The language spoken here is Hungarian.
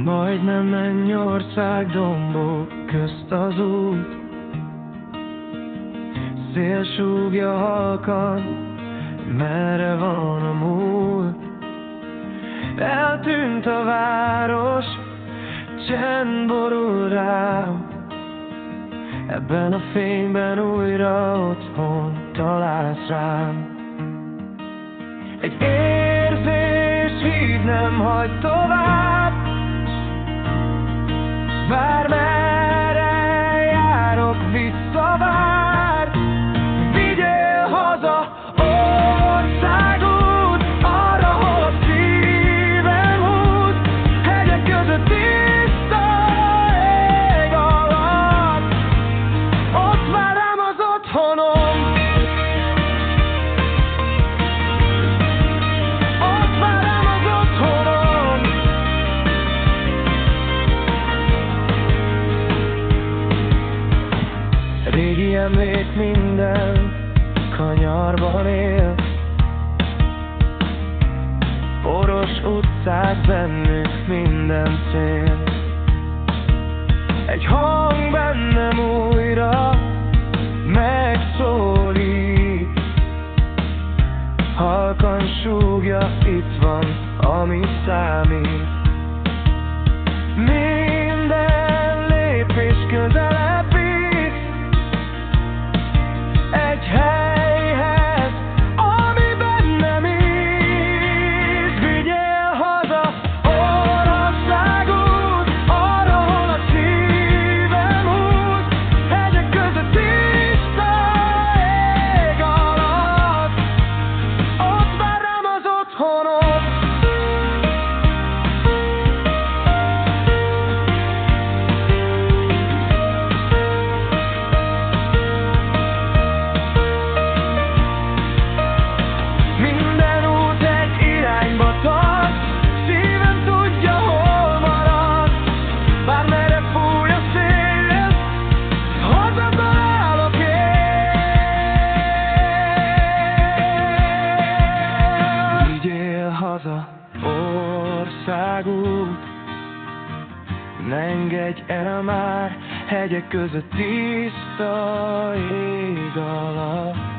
Majdnem mennyország dombok közt az út, szél súgja halkan, merre van a múlt. Eltűnt a város, csend borul rám, ebben a fényben újra otthon találsz rám. Egy érzés hív, nem hagy tovább, bármerre járok, visszavár. Vigyél haza, országút, arra, hol a szívem húz. Hegyek között tiszta ég alatt, ott vár rám az otthonom. Ott vár rám az otthonom. Régi emlék minden kanyarban él, poros utcák, bennük minden szél. Egy hang bennem újra megszólít, halkan súgja, itt van, ami számít. Minden lépés közelebb visz egy helyhez, ami bennem íz. Vigyél haza, országút, arra, hol a szívem húz. Hegyek között tiszta ég alatt, ott vár rám az otthonom. Minden út egy irányba tart, szívem tudja, hol marad. Bármerre fúj a szél, hazatalálok én. Vigyél haza, országút, ne engedj el már, hegyek között tiszta ég alatt.